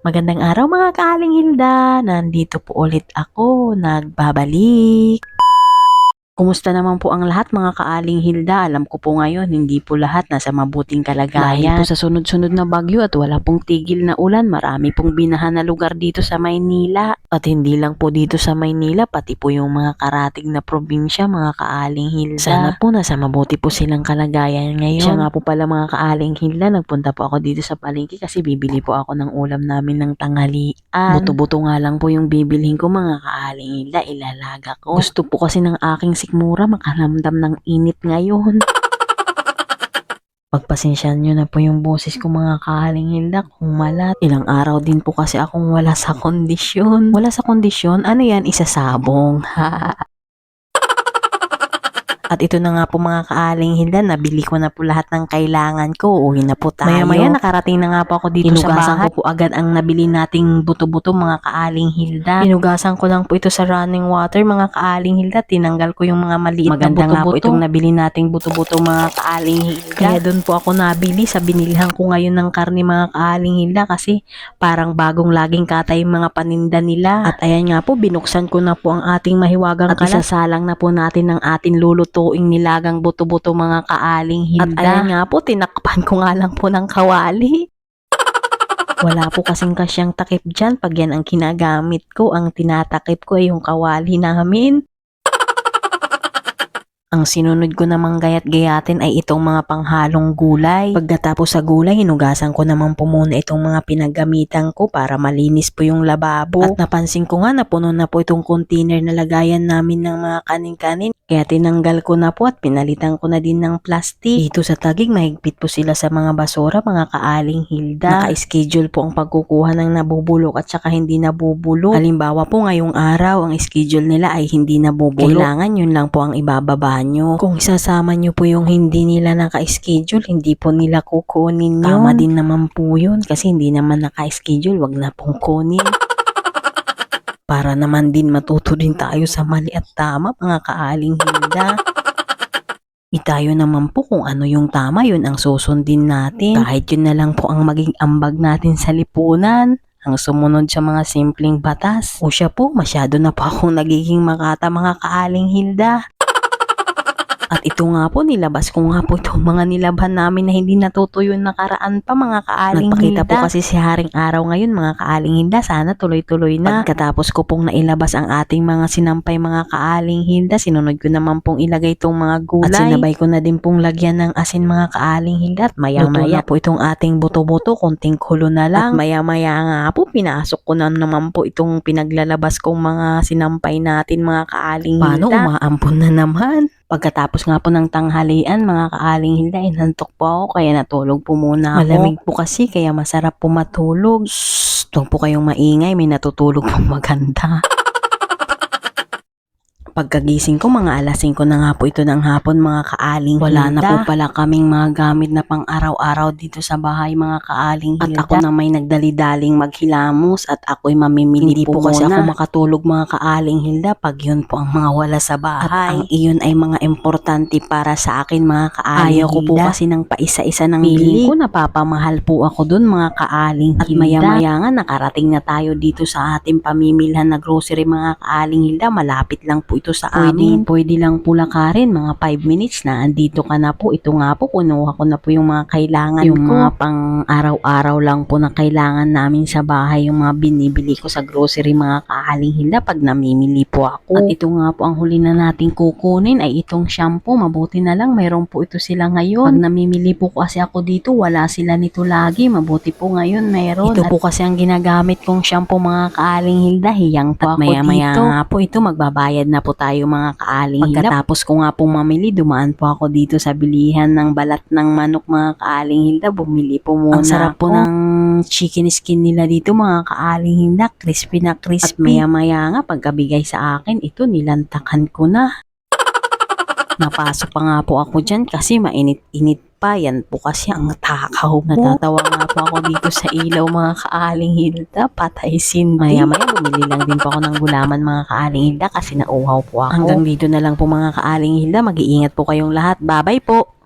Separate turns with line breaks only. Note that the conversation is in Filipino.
Magandang araw mga kaaling Hilda, nandito po ulit ako, nagbabalik. Kumusta naman po ang lahat mga kaaling Hilda? Alam ko po ngayon, hindi po lahat nasa mabuting kalagayan. Dahil po sa sunod-sunod na bagyo at wala pong tigil na ulan, marami pong binaha na lugar dito sa Maynila. At hindi lang po dito sa Maynila, pati po yung mga karatig na probinsya mga kaaling Hilda. Sana po nasa mabuti po silang kalagayan ngayon. Siya nga po pala mga kaaling Hilda, nagpunta po ako dito sa palengke kasi bibili po ako ng ulam namin ng tanghalian. Buto-buto nga lang po yung bibilhin ko mga kaaling Hilda, ilalaga ko. Gusto po kasi ng aking sikmura makaramdam ng init ngayon. Pagpasensyahan nyo na po yung boses ko mga kaaling Hilda kung malat. Ilang araw din po kasi akong wala sa kondisyon. Wala sa kondisyon? Ano yan? Isasabong. At ito na nga po mga kaaling Hilda, nabili ko na po lahat ng kailangan ko. Uwi na po tayo. Maya-maya nakarating na nga po ako dito sa bahay. Inugasan ko po agad ang nabili nating buto-buto mga kaaling Hilda. Inugasan ko lang po ito sa running water mga kaaling Hilda. Tinanggal ko yung mga maliit na buto-buto. Maganda nga po itong nabili nating buto-buto mga kaaling Hilda. Kaya doon po ako nabili sa binilhan ko ngayon ng karne mga kaaling Hilda kasi parang bagong laging katay yung mga paninda nila. At ayan nga po, binuksan ko na po ang ating mahiwagang kalas. At isasalang na po natin ang ating lulutuing nilagang buto-buto mga kaaling Hilda. At ayan nga po, tinakpan ko nga lang po ng kawali. Wala po kasing kasyang takip dyan. Pag yan ang kinagamit ko, ang tinatakip ko ay yung kawali namin. Ang sinunod ko namang gayat-gayatin ay itong mga panghalong gulay. Pagkatapos sa gulay, hinugasan ko naman po muna itong mga pinagamitan ko para malinis po yung lababo. At napansin ko nga na puno na po itong container na lagayan namin ng mga kanin-kanin. Kaya tinanggal ko na po at pinalitan ko na din ng plastic. Dito sa Taguig, mahigpit po sila sa mga basura, mga kaaling Hilda. Naka-schedule po ang pagkukuha ng nabubulok at saka hindi nabubulok. Halimbawa po ngayong araw, ang schedule nila ay hindi nabubulok. Kailangan yun lang po ang ibababa nyo. Kung isasama nyo po yung hindi nila naka-schedule, hindi po nila kukunin yun. Tama din naman po yun kasi hindi naman naka-schedule, wag na pong kunin. Para naman din matuto din tayo sa mali at tama mga kaaling Hilda. Itayo naman po kung ano yung tama, yun ang susundin natin. Kahit yun na lang po ang maging ambag natin sa lipunan. Ang sumunod sa mga simpleng batas. O siya po, masyado na po akong nagiging makata mga kaaling Hilda. At ito nga po, nilabas ko nga po itong mga nilabhan namin na hindi natutuyo nakaraan pa mga kaaling Hilda. Nagpakita po kasi si Haring Araw ngayon mga kaaling Hilda, sana tuloy-tuloy na. Pagkatapos ko pong nailabas ang ating mga sinampay mga kaaling Hilda, sinunod ko naman pong ilagay itong mga gulay. At sinabay ko na din pong lagyan ng asin mga kaaling Hilda. At maya-maya po itong ating buto-buto, konting kulo na lang. At maya-maya nga po, pinasok ko na naman po itong pinaglalabas kong mga sinampay natin mga kaaling Hilda. Paano umaampon na naman? Pagkatapos nga po ng tanghalian, mga kaaling Hilda, inantok po ako kaya natulog po muna ako. Malamig po kasi kaya masarap po matulog. Shhh, huwag po kayong maingay, may natutulog pong maganda. Pagkagising ko, mga alas 5 na nga po ito ng hapon mga kaaling Hilda. Wala na po pala kaming mga gamit na pang araw-araw dito sa bahay mga kaaling Hilda. At ako na may nagdali-daling maghilamos at ako'y mamimili hindi po kasi ako makatulog mga kaaling Hilda pag yun po ang mga wala sa bahay. At ang iyon ay mga importante para sa akin mga kaaling Hilda. Ayaw ko po kasi ng paisa-isa ng bili ko, napapamahal po ako dun mga kaaling Hilda. At maya-maya nga nakarating na tayo dito sa ating pamimilhan na grocery mga kaaling Hilda. Malapit lang po ito sa amin. Pwede lang po lakarin mga 5 minutes na andito ka na po. Ito nga po, kunuha ko na po yung mga kailangan yung ko. Mga pang araw-araw lang po na kailangan namin sa bahay, yung mga binibili ko sa grocery mga kaaling Hilda pag namimili po ako. At ito nga po ang huli na nating kukunin ay itong shampoo. Mabuti na lang mayroon po ito sila ngayon. Pag namimili po kasi ako dito, wala sila nito lagi. Mabuti po ngayon mayroon. Ito po kasi ang ginagamit kong shampoo mga kaaling Hilda. Hiyang po ako maya-maya dito. Nga po ito, magbabayad na po tayo mga kaaling Hilda. Pagkatapos ko nga pong mamili, dumaan po ako dito sa bilihan ng balat ng manok mga kaaling Hilda. Bumili po muna. Ang sarap po ng chicken skin nila dito mga kaaling Hilda. Crispy na crispy. At maya-maya nga pagkabigay sa akin, ito nilantakan ko na. Napasok pa nga po ako dyan kasi mainit-init pa. Yan po kasi ang takaw po. Natatawa nga po ako dito sa ilaw mga kaaling Hilda. Patay sindi. Maya-maya bumili lang din po ako ng gulaman mga kaaling Hilda kasi nauhaw po ako. Hanggang dito na lang po mga kaaling Hilda. Mag-iingat po kayong lahat. Bye-bye po.